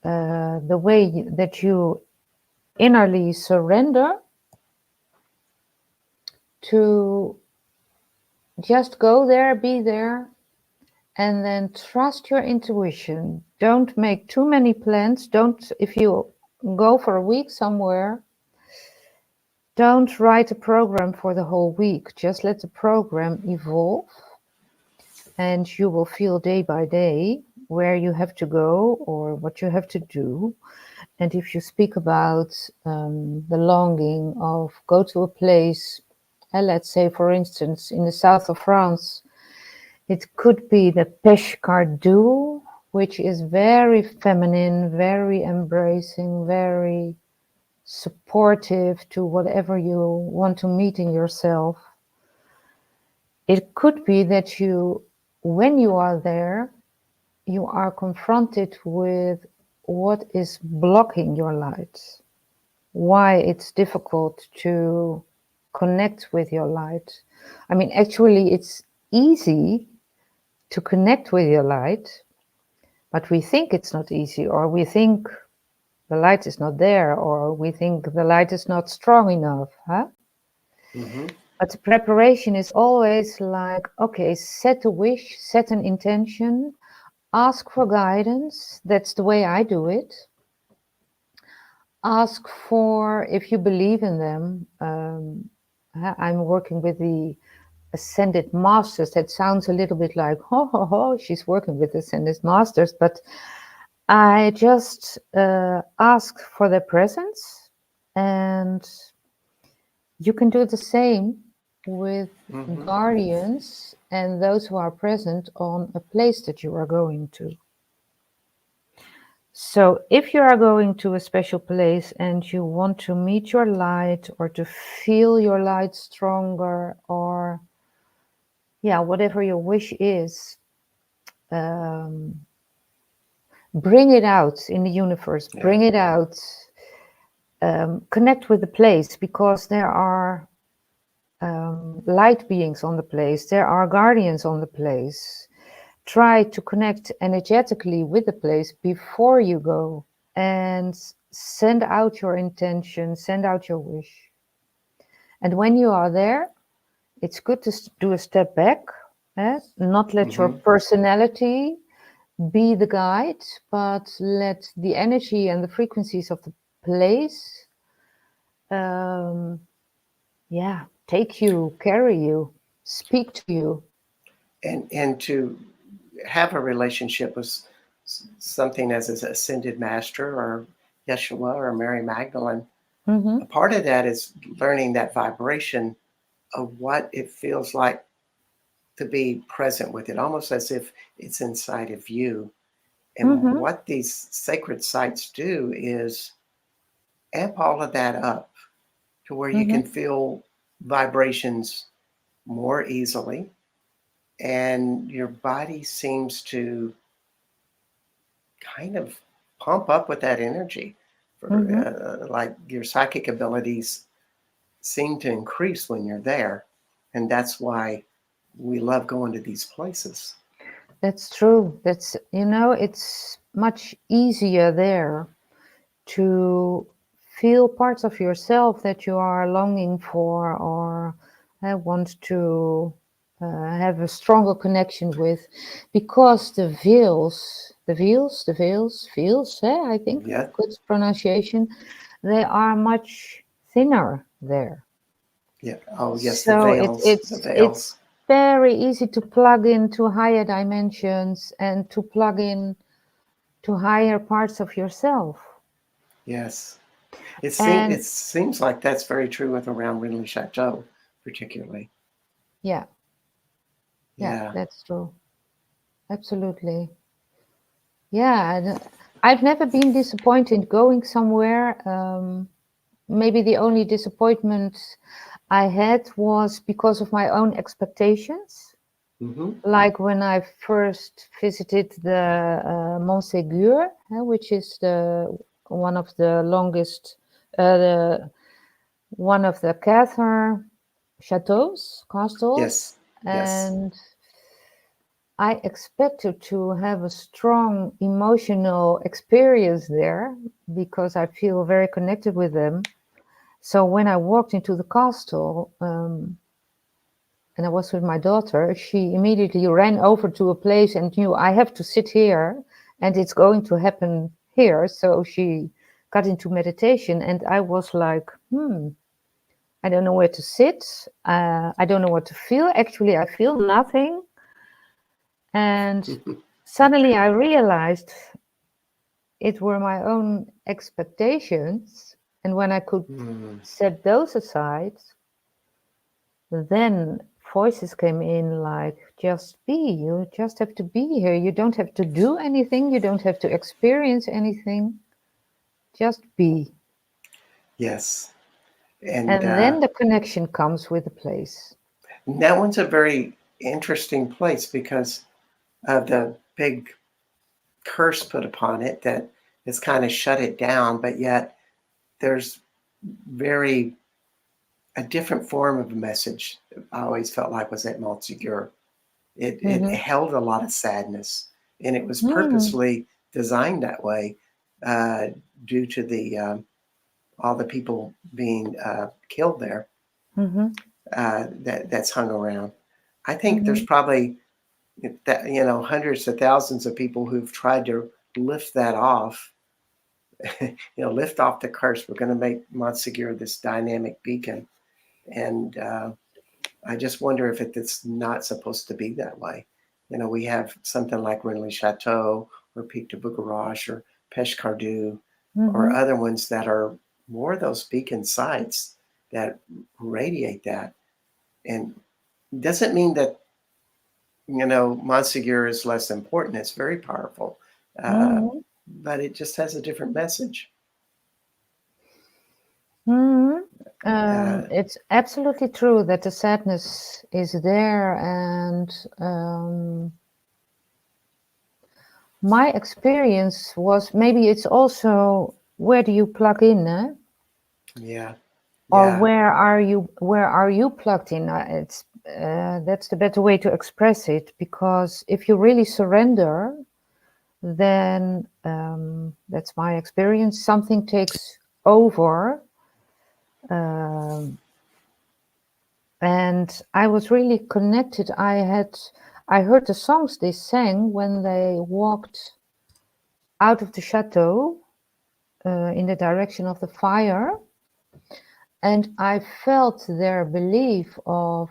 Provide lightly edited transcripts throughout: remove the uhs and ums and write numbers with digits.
the way that you innerly surrender to just go there, be there, and then trust your intuition. Don't make too many plans. If you go for a week somewhere, don't write a program for the whole week. Just let the program evolve, and you will feel day by day where you have to go or what you have to do. And if you speak about the longing of go to a place, let's say, for instance, in the south of France, it could be the Pêche Cardoux, which is very feminine, very embracing, very supportive to whatever you want to meet in yourself. It could be that when you are there, you are confronted with what is blocking your light, why it's difficult to connect with your light. I mean, actually, it's easy to connect with your light, but we think it's not easy, or we think the light is not there, or we think the light is not strong enough, huh? Mm-hmm. But the preparation is always like, okay, set a wish, set an intention, ask for guidance. That's the way I do it. Ask for, if you believe in them. I'm working with the Ascended Masters. That sounds a little bit like, she's working with Ascended Masters. But I just ask for their presence. And you can do the same with guardians and those who are present on a place that you are going to. So if you are going to a special place and you want to meet your light or to feel your light stronger, or whatever your wish is, bring it out in the universe, bring it out, connect with the place, because there are light beings on the place, there are guardians on the place. Try to connect energetically with the place before you go, and send out your intention, send out your wish. And when you are there, it's good to do a step back, not let your personality be the guide, but let the energy and the frequencies of the place take you, carry you, speak to you. And to have a relationship with something as an ascended master or Yeshua or Mary Magdalene, a part of that is learning that vibration of what it feels like to be present with it, almost as if it's inside of you. And what these sacred sites do is amp all of that up to where you can feel vibrations more easily, and your body seems to kind of pump up with that energy. Like your psychic abilities seem to increase when you're there, and that's why we love going to these places. That's true. It's much easier there to feel parts of yourself that you are longing for, or want to have a stronger connection with, because the veils, I think, good pronunciation, they are much thinner there. Yeah. Oh, yes, the So veils. it's very easy to plug into higher dimensions and to plug in to higher parts of yourself. Yes. It seems like that's very true with around Renly Chateau, particularly. Yeah, that's true. Absolutely. Yeah, I've never been disappointed going somewhere. Maybe the only disappointment I had was because of my own expectations. Like when I first visited the Mont Ségur, which is one of the longest, one of the Cathar castles. Yes. And I expected to have a strong emotional experience there because I feel very connected with them. So when I walked into the castle, and I was with my daughter, she immediately ran over to a place and knew I have to sit here and it's going to happen here. So she got into meditation and I was like, I don't know where to sit. I don't know what to feel. Actually, I feel nothing. And suddenly I realized it were my own expectations. And when I could set those aside, then voices came in like, just be, you just have to be here. You don't have to do anything. You don't have to experience anything. Just be. Yes. And And then the connection comes with the place. that one's a very interesting place because of the big curse put upon it that has kind of shut it down, but yet there's very a different form of a message. I always felt like was at Montsegur. It held a lot of sadness, and it was purposely designed that way uh, due to the all the people being killed there that's hung around. I think there's probably that hundreds of thousands of people who've tried to lift that off. Lift off the curse. We're going to make Montsegur this dynamic beacon, and I just wonder if it's not supposed to be that way. We have something like Renly Chateau or Pic de Boucarache or Peche Cardu or other ones that are more of those beacon sites that radiate that. And doesn't mean that, Montsegur is less important. It's very powerful. But it just has a different message. It's absolutely true that the sadness is there, and my experience was maybe it's also where do you plug in, eh? Yeah. Or where are you plugged in? It's that's the better way to express it, because if you really surrender, then that's my experience. Something takes over. And I was really connected. I heard the songs they sang when they walked out of the chateau in the direction of the fire. And I felt their belief of,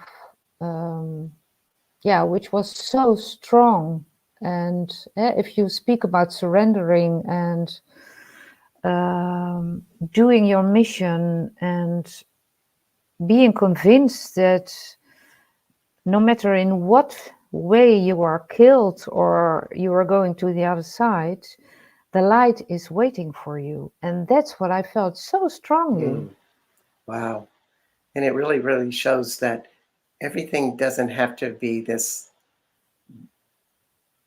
which was so strong. And if you speak about surrendering and doing your mission and being convinced that no matter in what way you are killed or you are going to the other side, the light is waiting for you. And that's what I felt so strongly. Wow. And it really, really shows that everything doesn't have to be this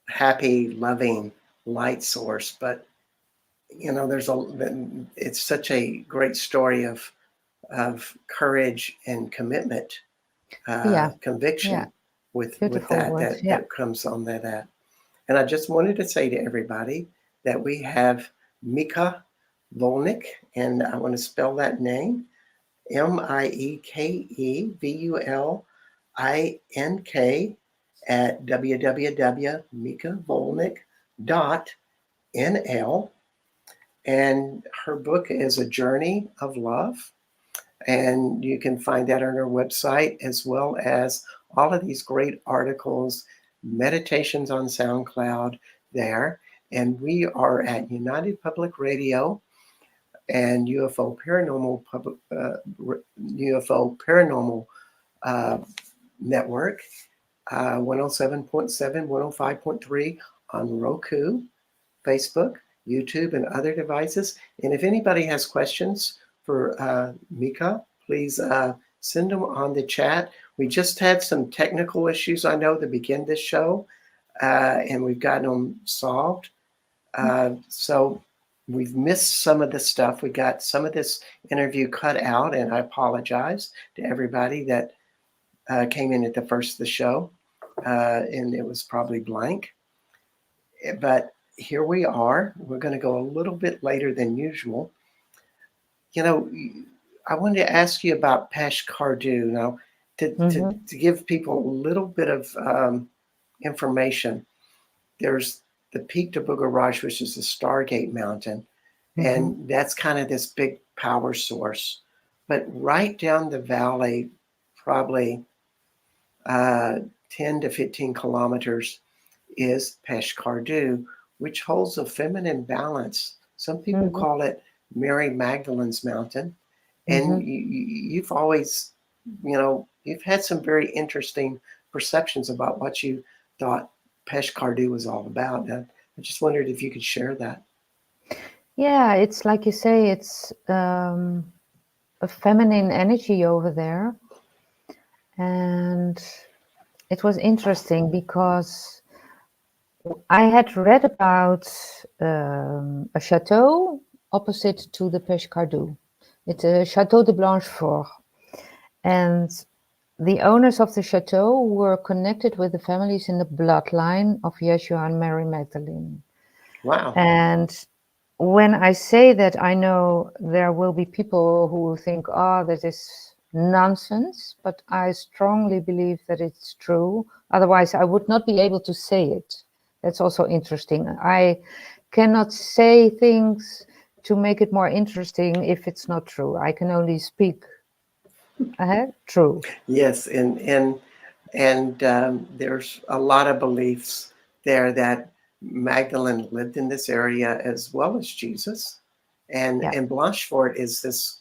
happy, loving light source, but it's such a great story of courage and commitment, conviction with Beautiful that words. that comes on that. And I just wanted to say to everybody that we have Mieke Vulink, and I want to spell that name, MIEKE VULINK at www.miekevulnik.nl. And her book is A Journey of Love. And you can find that on her website, as well as all of these great articles, meditations on SoundCloud there. And we are at United Public Radio and UFO Paranormal Network, 107.7, 105.3 on Roku, Facebook, YouTube, and other devices. And if anybody has questions for Mieke, please send them on the chat. We just had some technical issues, I know, to begin this show, and we've gotten them solved. So we've missed some of the stuff. We got some of this interview cut out, and I apologize to everybody that came in at the first of the show. and it was probably blank. But here we are. We're going to go a little bit later than usual. You know, I wanted to ask you about Pesh Kardu now, to give people a little bit of information. There's the Peak de Bugaraj, which is the Stargate Mountain, and that's kind of this big power source. But right down the valley, probably 10 to 15 kilometers, is Pesh Kardu, which holds a feminine balance. Some people call it Mary Magdalene's Mountain. And you've always, you've had some very interesting perceptions about what you thought Pesh Kardu was all about. And I just wondered if you could share that. Yeah, it's like you say, it's a feminine energy over there. And it was interesting because I had read about a chateau opposite to the Pesh Kardu. It's a Chateau de Blanchefort. And the owners of the chateau were connected with the families in the bloodline of Yeshua and Mary Magdalene. Wow. And when I say that, I know there will be people who think, oh, that is nonsense, but I strongly believe that it's true. Otherwise, I would not be able to say it. That's also interesting. I cannot say things to make it more interesting if it's not true. I can only speak true. Yes, and there's a lot of beliefs there that Magdalene lived in this area as well as Jesus, and Blanchefort is this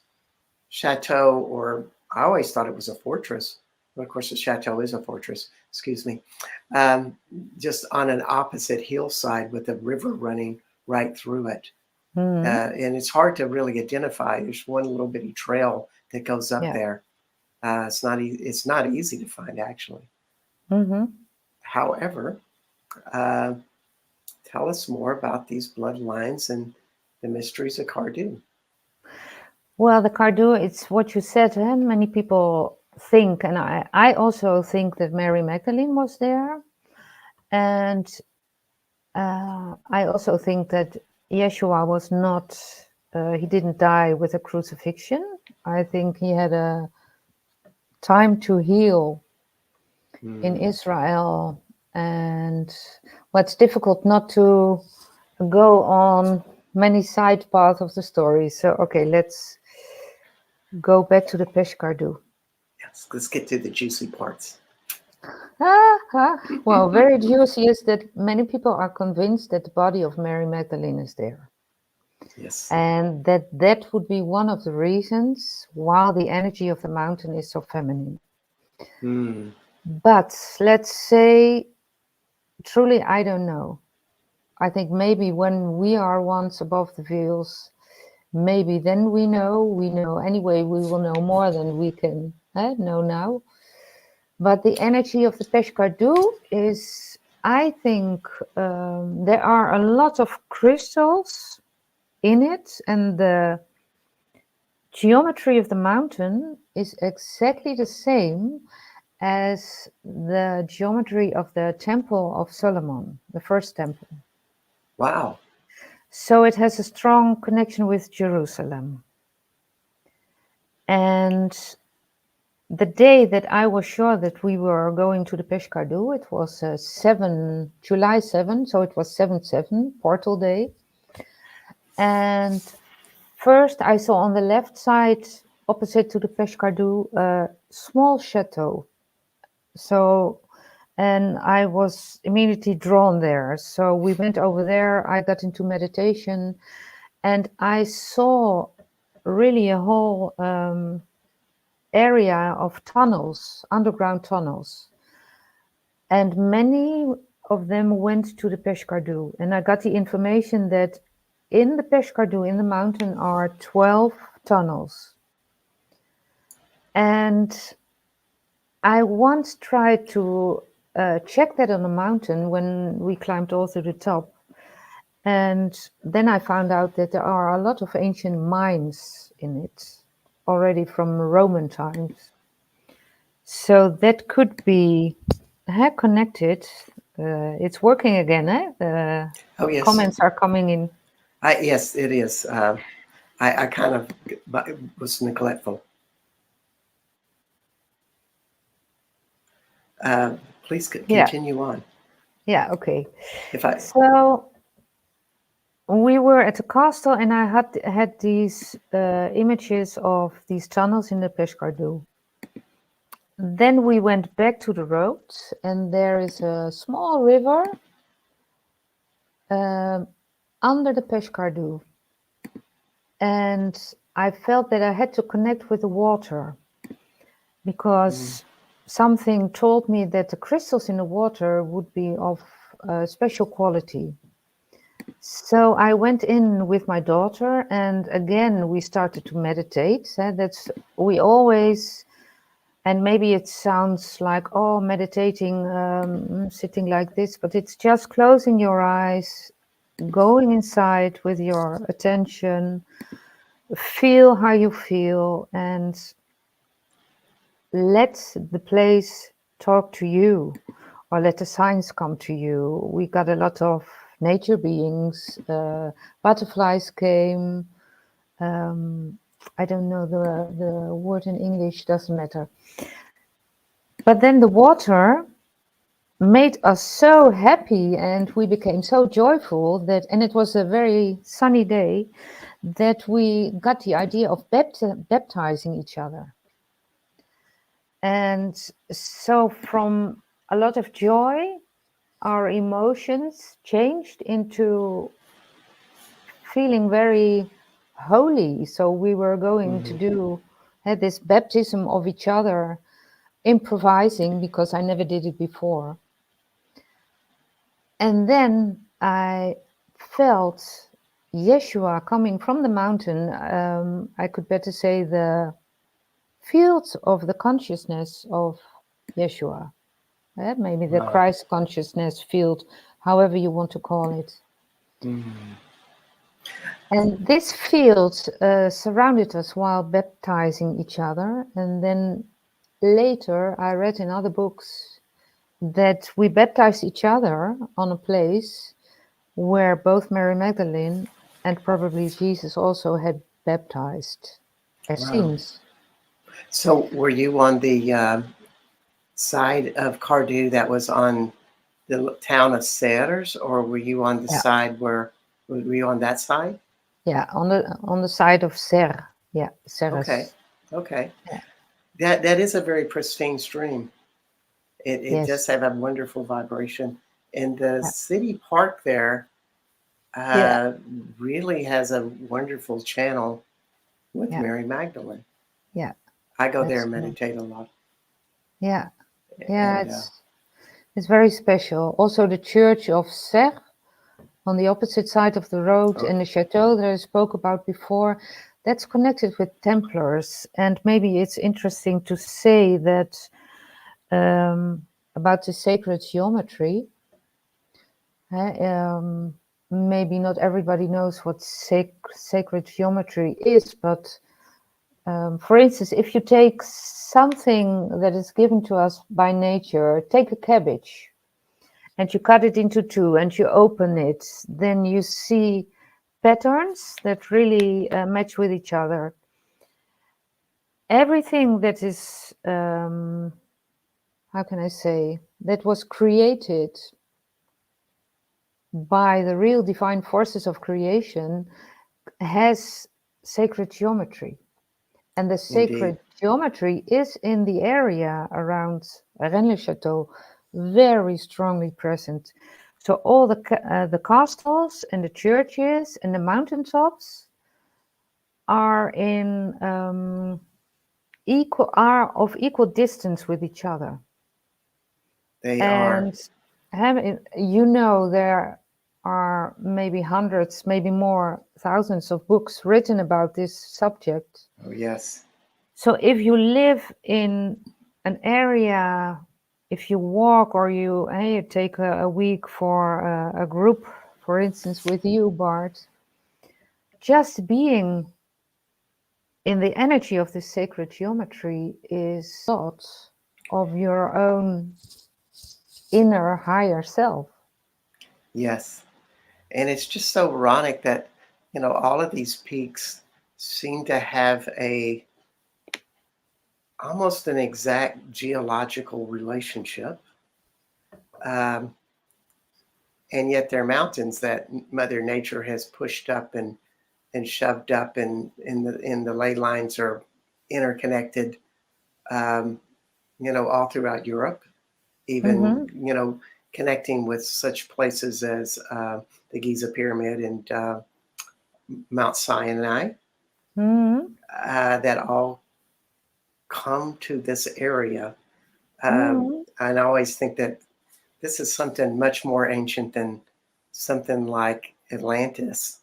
chateau, or I always thought it was a fortress, but of course the chateau is a fortress. Excuse me, just on an opposite hillside with a river running right through it, and it's hard to really identify. There's one little bitty trail that goes up there. It's not easy to find, actually. However, tell us more about these bloodlines and the mysteries of Kardu. Well, the Kardu, it's what you said, and many people think, and I also think that Mary Magdalene was there. And I also think that Yeshua was not, he didn't die with a crucifixion. I think he had a time to heal in Israel. And what's difficult not to go on many side paths of the story. So, okay, let's go back to the Pesh Kardu. Yes, let's get to the juicy parts. Well, very juicy is that many people are convinced that the body of Mary Magdalene is there. Yes. And that would be one of the reasons why the energy of the mountain is so feminine. But let's say, truly, I don't know. I think maybe when we are once above the veils, maybe then we know. Anyway, we will know more than we can know now. But the energy of the Pesh Kardu is, I think, there are a lot of crystals in it, and the geometry of the mountain is exactly the same as the geometry of the Temple of Solomon, the first temple. Wow. So it has a strong connection with Jerusalem. And the day that I was sure that we were going to the Pesh Kardu, it was July 7, so it was 7/7, Portal Day. And first I saw on the left side, opposite to the Pesh Kardu, a small chateau. So, and I was immediately drawn there. So we went over there, I got into meditation, and I saw really a whole area of tunnels, underground tunnels. And many of them went to the Pesh Kardu. And I got the information that in the Pesh Kardu, in the mountain, are 12 tunnels. And I once tried to check that on the mountain when we climbed all to the top. And then I found out that there are a lot of ancient mines in it, already from Roman times. So that could be connected. It's working again, eh? The Oh, yes. comments are coming in. Yes, it is. I kind of was neglectful. Please Yeah, continue on. yeah, okay. If I, So we were at the castle, and I had these images of these tunnels in the Pescardo. Then we went back to the road, and there is a small river under the Pescardo. And I felt that I had to connect with the water, because something told me that the crystals in the water would be of special quality. So I went in with my daughter, and again we started to meditate. We always, and maybe it sounds like, oh, meditating, sitting like this, but it's just closing your eyes, going inside with your attention, feel how you feel, and let the place talk to you, or let the signs come to you. We got a lot of nature beings, butterflies came. I don't know the word in English, doesn't matter. But then the water made us so happy, and we became so joyful and it was a very sunny day, that we got the idea of baptizing each other. And so from a lot of joy, our emotions changed into feeling very holy. So we were going to do this baptism of each other, improvising, because I never did it before. And then I felt Yeshua coming from the mountain. I could better say the fields of the consciousness of Yeshua. Maybe the wow. Christ consciousness field, however you want to call it. And this field surrounded us while baptizing each other. And then later I read in other books that we baptized each other on a place where both Mary Magdalene and probably Jesus also had baptized, it Wow. seems. So were you on the side of Cardew that was on the town of Serres, or were you on the side were you on that side? Yeah, on the side of Serres. Yeah, Serres. Okay. Yeah. That is a very pristine stream. It does Yes. have a wonderful vibration. And the Yeah. city park there Yeah. really has a wonderful channel with Yeah. Mary Magdalene. Yeah. I go there That's and nice. meditate a lot. Yeah. Yeah, And it's very special. Also the church of Serres on the opposite side of the road, and the chateau that I spoke about before, that's connected with Templars. And maybe it's interesting to say that about the sacred geometry. Maybe not everybody knows what sacred geometry is, but for instance, if you take something that is given to us by nature, take a cabbage, and you cut it into two and you open it, then you see patterns that really match with each other. Everything that is, how can I say, that was created by the real divine forces of creation has sacred geometry. And the sacred indeed. geometry is in the area around Rennes-le-Château very strongly present. So all the castles and the churches and the mountaintops are are of equal distance with each other. They are. And there are maybe hundreds, maybe more, thousands of books written about this subject. Oh, yes. So if you live in an area, if you walk or you take a week for a group, for instance, with you, Bart, just being in the energy of the sacred geometry is a lot of your own inner higher self. Yes. And it's just so ironic that, all of these peaks seem to have almost an exact geological relationship. Um, and yet they're mountains that Mother Nature has pushed up and shoved up, and in the ley lines are interconnected, um, all throughout Europe, even, Mm-hmm. connecting with such places as the Giza Pyramid and Mount Sinai, Mm-hmm. that all come to this area. Mm-hmm. And I always think that this is something much more ancient than something like Atlantis.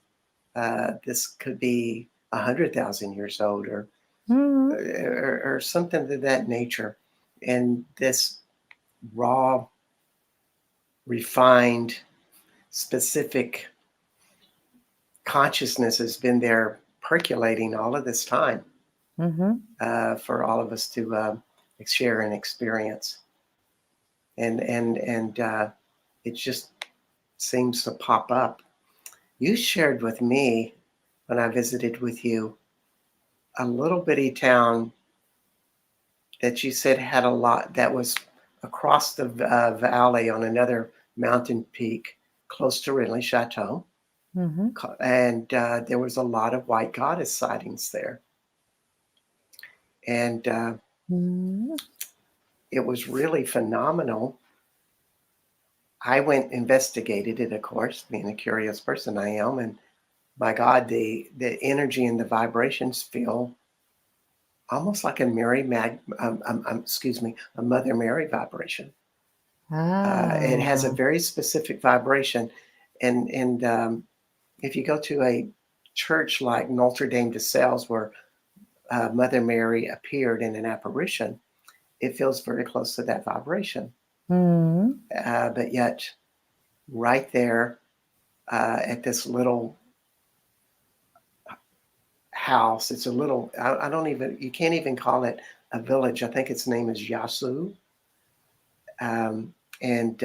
This could be 100,000 years old, Mm-hmm. or something of that nature. And this raw, refined, specific consciousness has been there percolating all of this time, Mm-hmm. for all of us to share and experience. And it just seems to pop up. You shared with me when I visited with you a little bitty town that you said had a lot, that was across the valley on another mountain peak close to Ridley Chateau. Mm-hmm. And there was a lot of white goddess sightings there. And Mm-hmm. it was really phenomenal. I went investigated it, of course, being a curious person I am, and my God, the energy and the vibrations feel almost like a a Mother Mary vibration. It has a Ah. very specific vibration, and if you go to a church like Notre Dame de Sales, where Mother Mary appeared in an apparition, it feels very close to that vibration. Mm-hmm. But yet, right there, at this little house, it's a little, I don't even, you can't even call it a village. I think its name is Yasu. Um, and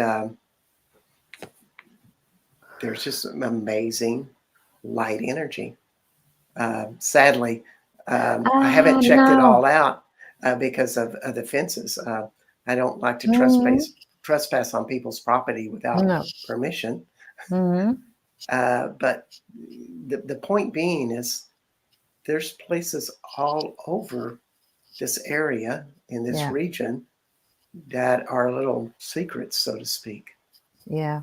there's just some amazing light energy. Sadly, I haven't Ah, checked it now. all out because of the fences. I don't like to Mm-hmm. trespass on people's property without No. permission. Mm-hmm. But the point being is, there's places all over this area in this Yeah. region that are little secrets, so to speak. Yeah.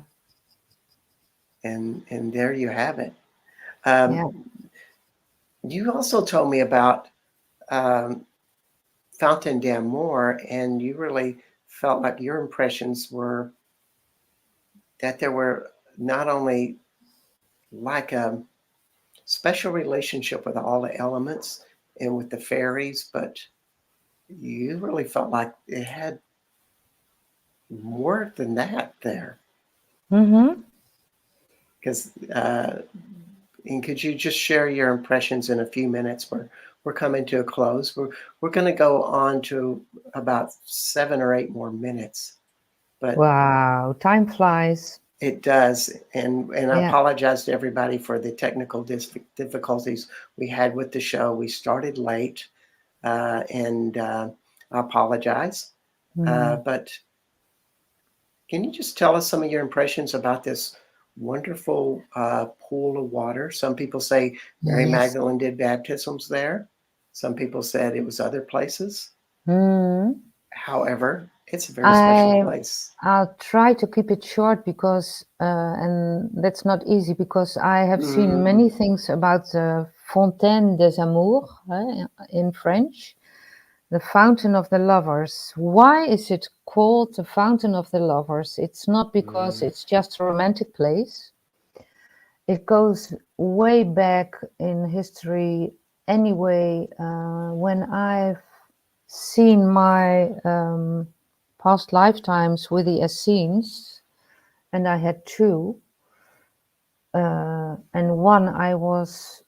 And there you have it. Um, Yeah. you also told me about um, Fountain d'Amour, and you really felt like your impressions were that there were not only like a special relationship with all the elements and with the fairies, but you really felt like it had more than that there. Mm-hmm. Because, and could you just share your impressions in a few minutes? We're coming to a close. We're going to go on to about 7 or 8 more minutes, but Wow. Time flies. it does. And I Yeah. apologize to everybody for the technical difficulties we had with the show. We started late, and I apologize. Mm. But can you just tell us some of your impressions about this wonderful pool of water? Some people say Mary Yes. Magdalene did baptisms there. Some people said it was other places. Mm. However, it's a very special I place. I'll try to keep it short because and that's not easy because I have seen Mm, many things about the Fontaine des Amours in French, the Fountain of the Lovers. Why is it called the Fountain of the Lovers? It's not because mm, it's just a romantic place. It goes way back in history anyway. When I've seen my past lifetimes with the Essenes, and I had two, and one I was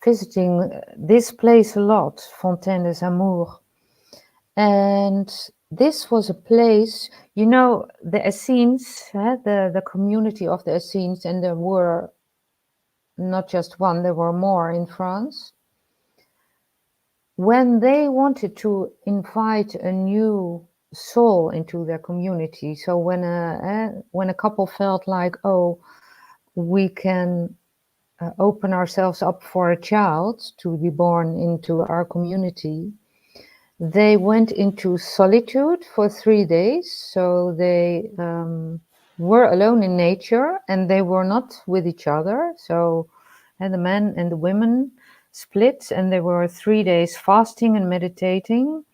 visiting this place a lot, Fontaine des Amours, and this was a place, you know, the Essenes, the community of the Essenes, and there were not just one, there were more in France. When they wanted to invite a new soul into their community, so when a couple felt like, oh, we can open ourselves up for a child to be born into our community, they went into solitude for 3 days. So they were alone in nature and they were not with each other. So and the men and the women split, and they were 3 days fasting and meditating,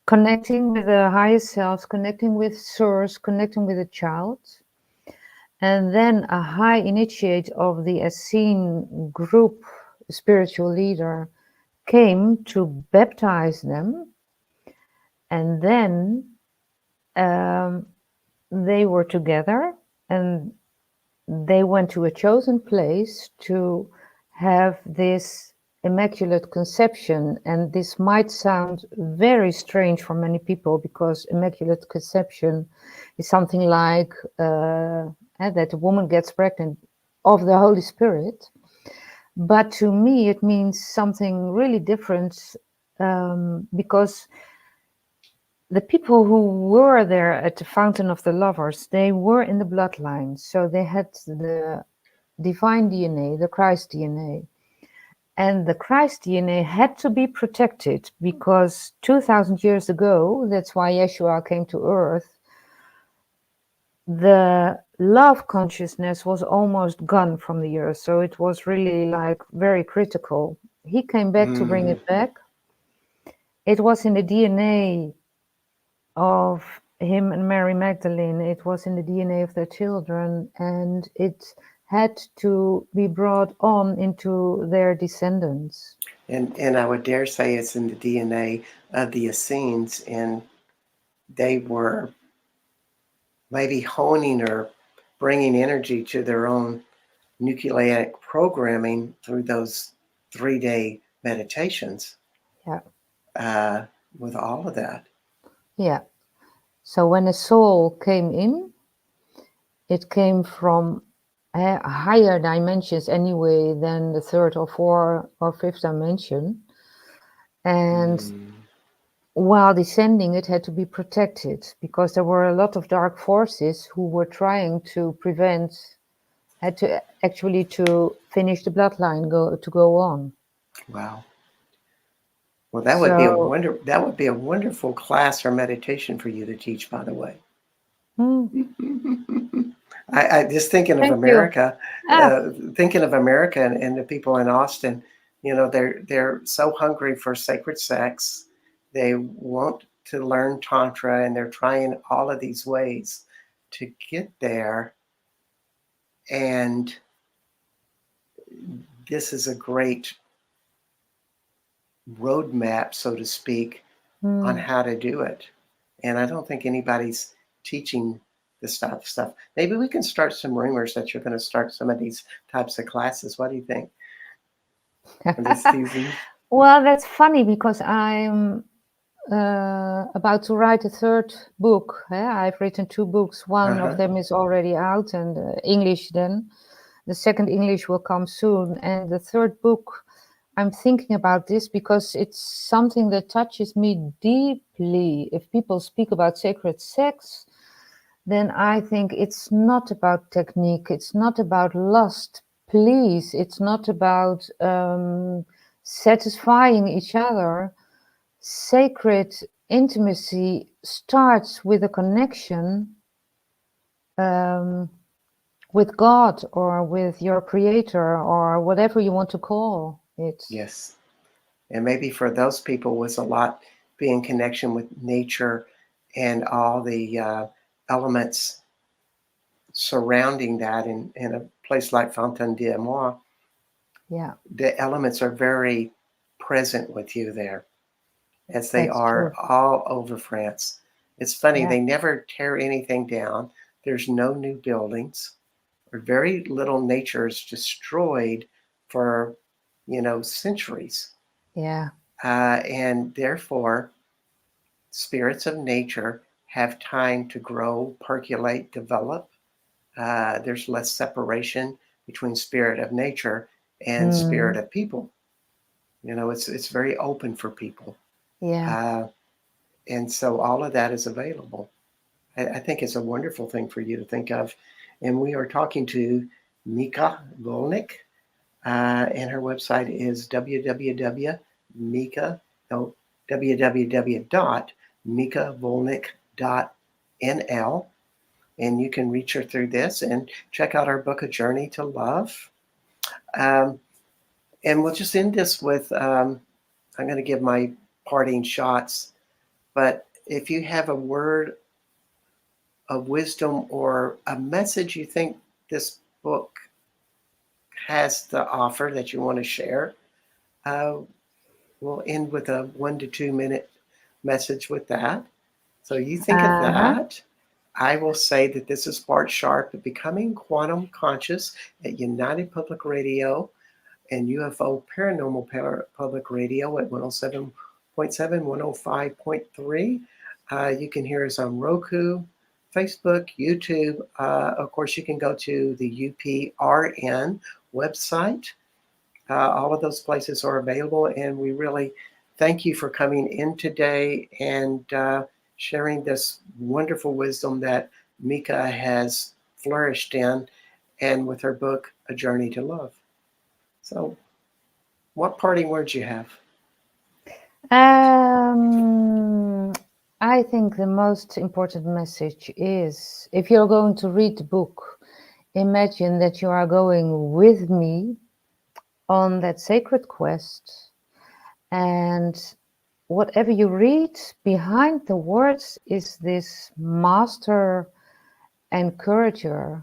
connecting with the higher selves, connecting with source, connecting with the child. And then a high initiate of the Essene group, spiritual leader, came to baptize them. And then they were together and they went to a chosen place to have this immaculate conception. And this might sound very strange for many people, because immaculate conception is something like that a woman gets pregnant of the Holy Spirit. But to me, it means something really different, because the people who were there at the Fountain of the Lovers, they were in the bloodline. So they had the divine DNA, the Christ DNA. And the Christ DNA had to be protected, because 2000 years ago, that's why Yeshua came to earth, the love consciousness was almost gone from the earth. So it was really like very critical. He came back to bring it back. It was in the DNA of him and Mary Magdalene. It was in the DNA of their children, and it had to be brought on into their descendants. And I would dare say it's in the DNA of the Essenes, and they were maybe honing or bringing energy to their own nucleic programming through those 3-day meditations. Yeah. With all of that. Yeah. So when a soul came in, it came from higher dimensions anyway than the third or fourth or fifth dimension. And while descending, it had to be protected, because there were a lot of dark forces who were trying to prevent, had to actually to finish the bloodline to go on. Wow. Well, that would be a wonderful class or meditation for you to teach, by the way. I just thinking of America, and the people in Austin, you know, they're so hungry for sacred sex. They want to learn tantra, and they're trying all of these ways to get there. And this is a great roadmap, so to speak, on how to do it. And I don't think anybody's teaching this type of stuff. Maybe we can start some rumors that you're going to start some of these types of classes. What do you think? This season? Well, that's funny, because I'm about to write a third book. I've written 2 books. One of them is already out, and English then. The second English will come soon. And the third book, I'm thinking about this because it's something that touches me deeply. If people speak about sacred sex, then I think it's not about technique. It's not about lust, please. It's not about satisfying each other. Sacred intimacy starts with a connection with God, or with your creator, or whatever you want to call it. Yes. And maybe for those people, was a lot be in connection with nature and all the elements surrounding that in a place like Fontaine-d'Amour. Yeah. The elements are very present with you there, as they That's are true. all over France. It's funny, Yeah. they never tear anything down. There's no new buildings, or very little nature is destroyed for, centuries. Yeah. And therefore, spirits of nature have time to grow, percolate, develop. There's less separation between spirit of nature and spirit of people. You know, it's very open for people. Yeah. And so all of that is available. I think it's a wonderful thing for you to think of. And we are talking to Mieke Vulink, and her website is www.miekevulnik.nl. And you can reach her through this and check out our book, A Journey to Love. And we'll just end this with I'm going to give my parting shots. But if you have a word of wisdom or a message you think this book has to offer that you want to share, we'll end with a 1 to 2 minute message with that. So you think of that. I will say that this is Bart Sharp at Becoming Quantum Conscious at United Public Radio and UFO Paranormal Public Radio at 107.7, 105.3. You can hear us on Roku, Facebook, YouTube. Of course, you can go to the UPRN website. All of those places are available, and we really thank you for coming in today and sharing this wonderful wisdom that Mieke has flourished in, and with her book, A Journey to Love. So, what parting words you have? I think the most important message is, if you're going to read the book, imagine that you are going with me on that sacred quest, and whatever you read, behind the words is this master encourager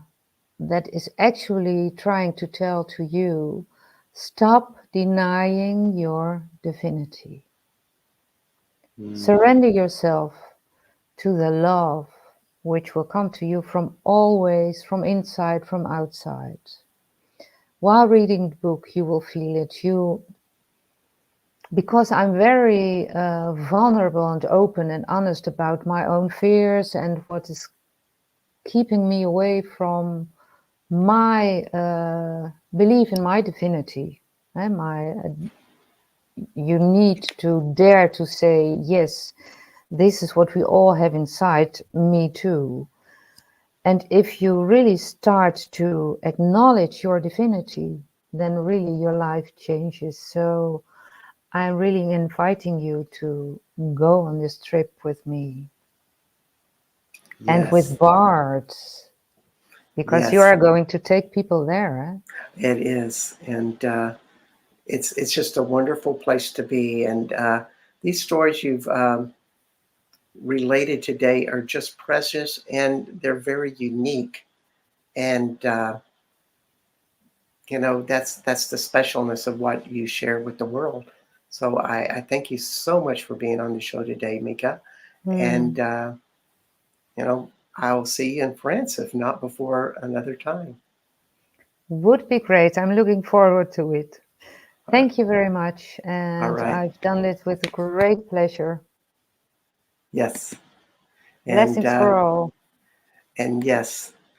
that is actually trying to tell to you, stop denying your divinity. Surrender yourself to the love which will come to you from always, from inside, from outside. While reading the book, you will feel it. Because I'm very vulnerable and open and honest about my own fears and what is keeping me away from my belief in my divinity. You need to dare to say, yes, this is what we all have inside, me too. And if you really start to acknowledge your divinity, then really your life changes. So I'm really inviting you to go on this trip with me. Yes. And with Bart, because you are going to take people there. It is, and it's just a wonderful place to be. And these stories you've related today are just precious, and they're very unique. And you know, that's the specialness of what you share with the world. So I thank you so much for being on the show today, Mieke. And you know, I'll see you in France, if not before another time. Would be great. I'm looking forward to it. Thank you very much. And I've done it with great pleasure. Yes. Blessings for all. And yes,